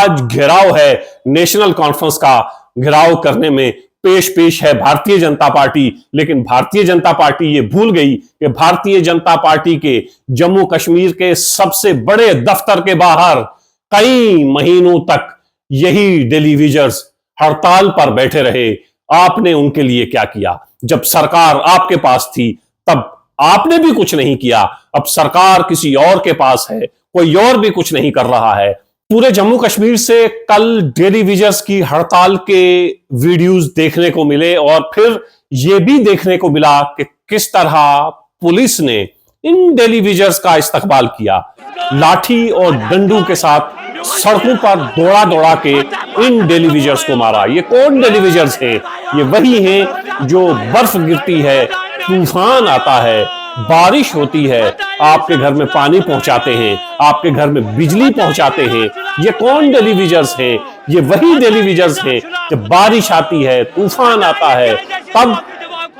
आज घेराव है नेशनल कॉन्फ्रेंस का, घेराव करने में पेश है भारतीय जनता पार्टी। लेकिन भारतीय जनता पार्टी ये भूल गई कि भारतीय जनता पार्टी के जम्मू कश्मीर के सबसे बड़े दफ्तर के बाहर कई महीनों तक यही टेलीविजर्स हड़ताल पर बैठे रहे। आपने उनके लिए क्या किया? जब सरकार आपके पास थी तब आपने भी कुछ नहीं किया। अब सरकार किसी और के पास है, कोई और भी कुछ नहीं कर रहा है। पूरे जम्मू कश्मीर से कल टेलीविजर्स की हड़ताल के वीडियोस देखने को मिले और फिर यह भी देखने को मिला कि किस तरह पुलिस ने इन टेलीविजर्स का इस्तकबाल किया। लाठी और डंडू के साथ सड़कों पर दौड़ा दौड़ा के इन टेलीविजर्स को मारा। ये कौन टेलीविजर्स हैं? ये वही हैं जो बर्फ गिरती है, तूफान आता है, बारिश होती है, आपके घर में पानी पहुंचाते हैं, आपके घर में बिजली पहुंचाते हैं। ये कौन टेलीविजर्स हैं? ये वही टेलीविजर्स हैं जब बारिश आती है, तूफान आता है, तब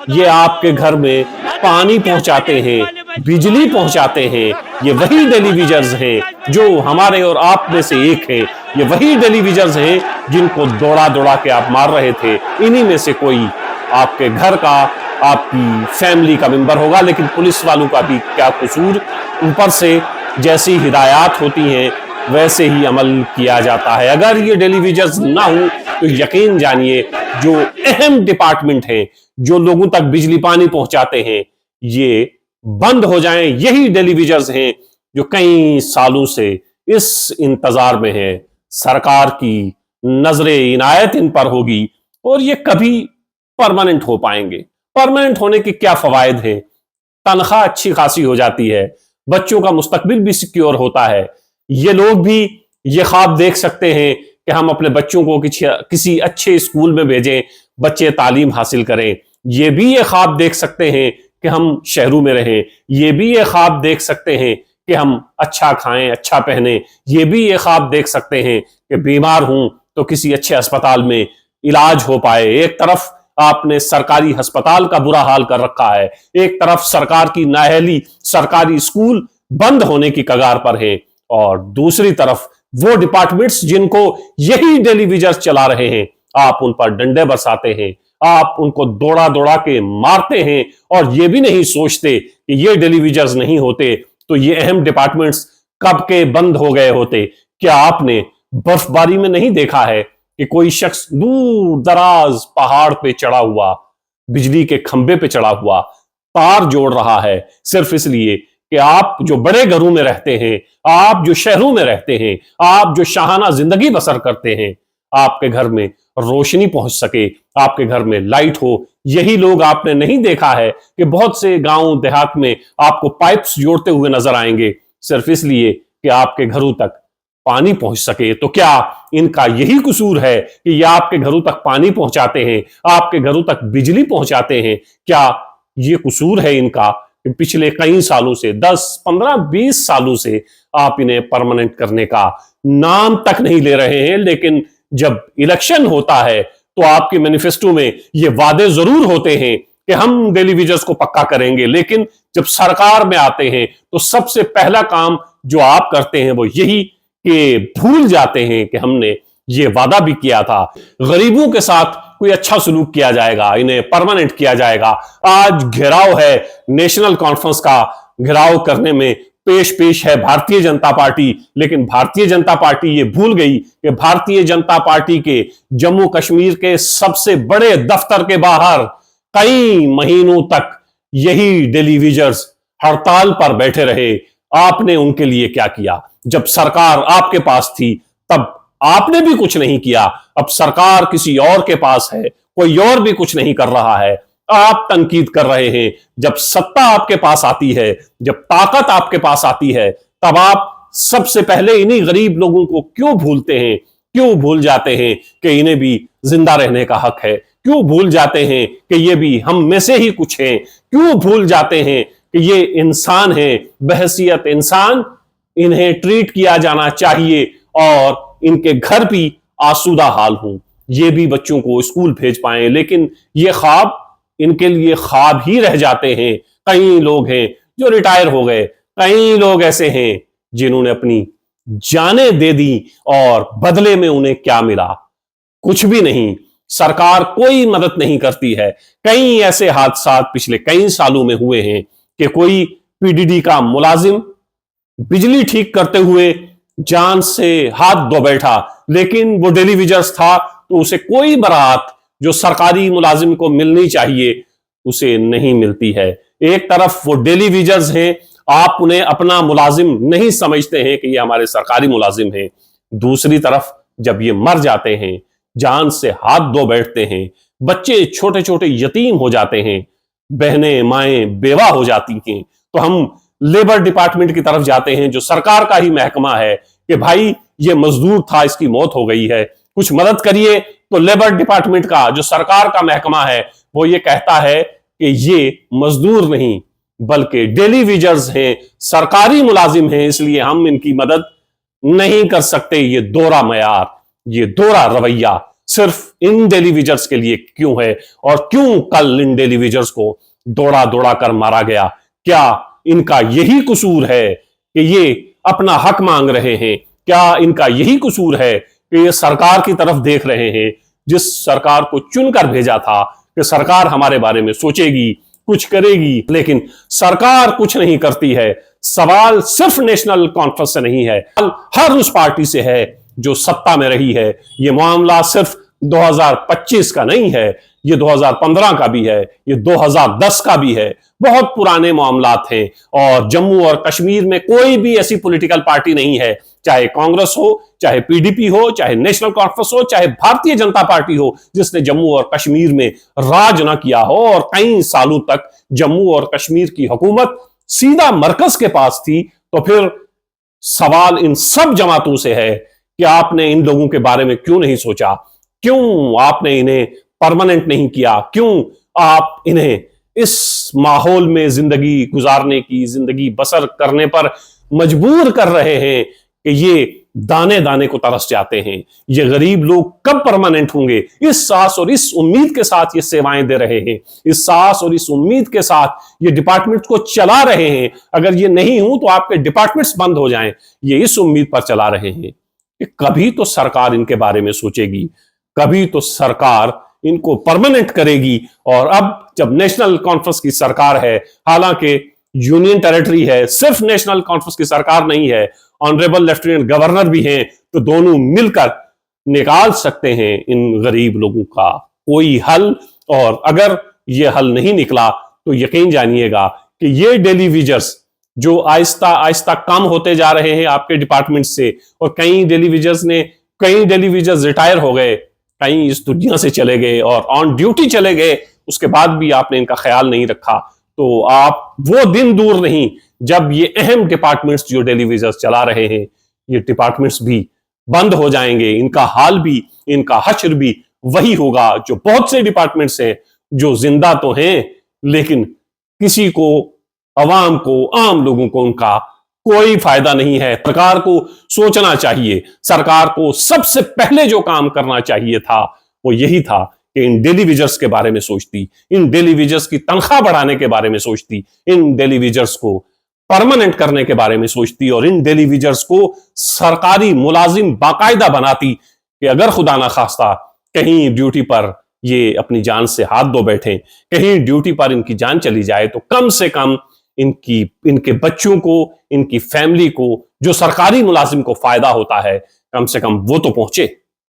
ये आपके घर में पानी पहुंचाते हैं, बिजली पहुंचाते हैं। ये वही टेलीविजर्स हैं जो हमारे और आप में से एक हैं। ये वही टेलीविजर्स हैं जिनको दौड़ा दौड़ा के आप मार रहे थे। इन्हीं में से कोई आपके घर का, आपकी फैमिली का मेंबर होगा। लेकिन पुलिस वालों का भी क्या कसूर? ऊपर से जैसी हिदायत होती हैं वैसे ही अमल किया जाता है। अगर ये टेलीविजर्स ना हो तो यकीन जानिए जो अहम डिपार्टमेंट हैं, जो लोगों तक बिजली पानी पहुंचाते हैं, ये बंद हो जाएं। यही टेलीविजर्स हैं जो कई सालों से इस इंतजार में हैं। सरकार की नजरे इनायत इन पर होगी और ये कभी परमानेंट हो पाएंगे। परमानेंट होने के क्या फवायद हैं? तनख्वाह अच्छी खासी हो जाती है, बच्चों का मुस्तकबिल भी सिक्योर होता है। ये लोग भी ये ख्वाब देख सकते हैं कि हम अपने बच्चों को किसी अच्छे स्कूल में भेजें, बच्चे तालीम हासिल करें। ये भी ये ख्वाब देख सकते हैं कि हम शहरों में रहें। ये भी ये ख्वाब देख सकते हैं कि हम अच्छा खाएं, अच्छा पहने। ये भी ये ख्वाब देख सकते हैं कि बीमार हूं तो किसी अच्छे अस्पताल में इलाज हो पाए। एक तरफ आपने सरकारी अस्पताल का बुरा हाल कर रखा है, एक तरफ सरकार की नाअहली सरकारी स्कूल बंद होने की कगार पर है, और दूसरी तरफ वो डिपार्टमेंट्स जिनको यही टेलीविजन चला रहे हैं, आप उन पर डंडे बरसाते हैं, आप उनको दौड़ा दौड़ा के मारते हैं और ये भी नहीं सोचते कि ये टेलीविजन नहीं होते तो ये अहम डिपार्टमेंट्स कब के बंद हो गए होते। क्या आपने बर्फबारी में नहीं देखा है कि कोई शख्स दूर दराज पहाड़ पे चढ़ा हुआ, बिजली के खंभे पे चढ़ा हुआ तार जोड़ रहा है, सिर्फ इसलिए कि आप जो बड़े घरों में रहते हैं, आप जो शहरों में रहते हैं, आप जो शाहाना जिंदगी बसर करते हैं, आपके घर में रोशनी पहुंच सके, आपके घर में लाइट हो। यही लोग आपने नहीं देखा है कि बहुत से गांव देहात में आपको पाइप्स जोड़ते हुए नजर आएंगे, सिर्फ इसलिए कि आपके घरों तक पानी पहुंच सके। तो क्या इनका यही कसूर है कि ये आपके घरों तक पानी पहुंचाते हैं, आपके घरों तक बिजली पहुंचाते हैं? क्या ये कसूर है इनका कि पिछले कई सालों से, 10, 15, 20 सालों से आप इन्हें परमानेंट करने का नाम तक नहीं ले रहे हैं? लेकिन जब इलेक्शन होता है तो आपके मैनिफेस्टो में ये वादे जरूर होते हैं कि हम टेलीविजन को पक्का करेंगे, लेकिन जब सरकार में आते हैं तो सबसे पहला काम जो आप करते हैं वो यही कि भूल जाते हैं कि हमने ये वादा भी किया था, गरीबों के साथ कोई अच्छा सलूक किया जाएगा, इन्हें परमानेंट किया जाएगा। आज घेराव है नेशनल कॉन्फ्रेंस का, घेराव करने में पेश है भारतीय जनता पार्टी। लेकिन भारतीय जनता पार्टी ये भूल गई कि भारतीय जनता पार्टी के जम्मू कश्मीर के सबसे बड़े दफ्तर के बाहर कई महीनों तक यही टेलीविजर्स हड़ताल पर बैठे रहे। आपने उनके लिए क्या किया? जब सरकार आपके पास थी तब आपने भी कुछ नहीं किया। अब सरकार किसी और के पास है, कोई और भी कुछ नहीं कर रहा है, आप तनकीद कर रहे हैं। जब सत्ता आपके पास आती है, जब ताकत आपके पास आती है, तब आप सबसे पहले इन्हीं गरीब लोगों को क्यों भूलते हैं? क्यों भूल जाते हैं कि इन्हें भी जिंदा रहने का हक है? क्यों भूल जाते हैं कि ये भी हम में से ही कुछ हैं? क्यों भूल जाते हैं कि ये इंसान हैं, बहैसियत इंसान इन्हें ट्रीट किया जाना चाहिए और इनके घर भी आसूदा हाल हो, ये भी बच्चों को स्कूल भेज पाएं? लेकिन ये ख्वाब इनके लिए ख्वाब ही रह जाते हैं। कई लोग हैं जो रिटायर हो गए, कई लोग ऐसे हैं जिन्होंने अपनी जाने दे दी और बदले में उन्हें क्या मिला? कुछ भी नहीं। सरकार कोई मदद नहीं करती है। कई ऐसे हादसा पिछले कई सालों में हुए हैं कि कोई पीडीडी का मुलाजिम बिजली ठीक करते हुए जान से हाथ धो बैठा, लेकिन वो टेलीविजर्स था तो उसे कोई बरात जो सरकारी मुलाजिम को मिलनी चाहिए उसे नहीं मिलती है। एक तरफ वो टेलीविजर्स हैं, आप उन्हें अपना मुलाजिम नहीं समझते हैं कि ये हमारे सरकारी मुलाजिम हैं। दूसरी तरफ जब ये मर जाते हैं, जान से हाथ धो बैठते हैं, बच्चे छोटे छोटे यतीम हो जाते हैं, बहनें माएं बेवा हो जाती हैं, तो हम लेबर डिपार्टमेंट की तरफ जाते हैं जो सरकार का ही महकमा है कि भाई ये मजदूर था, इसकी मौत हो गई है, कुछ मदद करिए। तो लेबर डिपार्टमेंट का जो सरकार का महकमा है वो ये कहता है कि ये मजदूर नहीं बल्कि टेलीविजर्स हैं, सरकारी मुलाजिम हैं, इसलिए हम इनकी मदद नहीं कर सकते। ये दोहरा मयार, ये दोहरा रवैया सिर्फ इन टेलीविजर्स के लिए क्यों है? और क्यों कल इन टेलीविजर्स को दौड़ा दौड़ा कर मारा गया? क्या इनका यही कसूर है कि ये अपना हक मांग रहे हैं? क्या इनका यही कसूर है कि ये सरकार की तरफ देख रहे हैं, जिस सरकार को चुनकर भेजा था कि सरकार हमारे बारे में सोचेगी, कुछ करेगी, लेकिन सरकार कुछ नहीं करती है। सवाल सिर्फ नेशनल कॉन्फ्रेंस से नहीं है, हर उस पार्टी से है जो सत्ता में रही है। ये मामला सिर्फ 2025 का नहीं है, ये 2015 का भी है, ये 2010 का भी है, बहुत पुराने मामलात हैं। और जम्मू और कश्मीर में कोई भी ऐसी पॉलिटिकल पार्टी नहीं है, चाहे कांग्रेस हो, चाहे पीडीपी हो, चाहे नेशनल कॉन्फ्रेंस हो, चाहे भारतीय जनता पार्टी हो, जिसने जम्मू और कश्मीर में राज ना किया हो। और कई सालों तक जम्मू और कश्मीर की हुकूमत सीधा मरकज के पास थी। तो फिर सवाल इन सब जमातों से है कि आपने इन लोगों के बारे में क्यों नहीं सोचा? क्यों आपने इन्हें परमानेंट नहीं किया? क्यों आप इन्हें इस माहौल में जिंदगी गुजारने की, जिंदगी बसर करने पर मजबूर कर रहे हैं कि ये दाने दाने को तरस जाते हैं? ये गरीब लोग कब परमानेंट होंगे? इस सास और इस उम्मीद के साथ ये सेवाएं दे रहे हैं, इस सास और इस उम्मीद के साथ ये डिपार्टमेंट को चला रहे हैं। अगर ये नहीं हो तो आपके डिपार्टमेंट्स बंद हो जाएं, ये इस उम्मीद पर चला रहे हैं कि कभी तो सरकार इनके बारे में सोचेगी, कभी तो सरकार इनको परमानेंट करेगी। और अब जब नेशनल कॉन्फ्रेंस की सरकार है, हालांकि यूनियन टेरिटरी है, सिर्फ नेशनल कॉन्फ्रेंस की सरकार नहीं है, ऑनरेबल लेफ्टिनेंट गवर्नर भी हैं, तो दोनों मिलकर निकाल सकते हैं इन गरीब लोगों का कोई हल। और अगर ये हल नहीं निकला तो यकीन जानिएगा कि ये टेलीविजर्स जो आहिस्ता आहिस्ता कम होते जा रहे हैं आपके डिपार्टमेंट से, और कई टेलीविजर्स रिटायर हो गए, कई इस दुनिया से चले गए और ऑन ड्यूटी चले गए, उसके बाद भी आपने इनका ख्याल नहीं रखा, तो आप वो दिन दूर नहीं जब ये अहम डिपार्टमेंट्स जो टेलीविजन चला रहे हैं, ये डिपार्टमेंट्स भी बंद हो जाएंगे। इनका हाल भी, इनका हश्र भी वही होगा जो बहुत से डिपार्टमेंट्स हैं जो जिंदा तो हैं लेकिन किसी को, अवाम को, आम लोगों को उनका कोई फायदा नहीं है। सरकार को सोचना चाहिए, सरकार को सबसे पहले जो काम करना चाहिए था वो यही था कि इन टेलीविजर्स के बारे में सोचती, इन टेलीविजर्स की तनख्वाह बढ़ाने के बारे में सोचती, इन टेलीविजर्स को परमानेंट करने के बारे में सोचती और इन टेलीविजर्स को सरकारी मुलाजिम बाकायदा बनाती कि अगर खुदा ना खास्ता कहीं ड्यूटी पर ये अपनी जान से हाथ धो बैठे, कहीं ड्यूटी पर इनकी जान चली जाए, तो कम से कम इनके बच्चों को, इनकी फैमिली को, जो सरकारी मुलाजिम को फायदा होता है, कम से कम वो तो पहुंचे।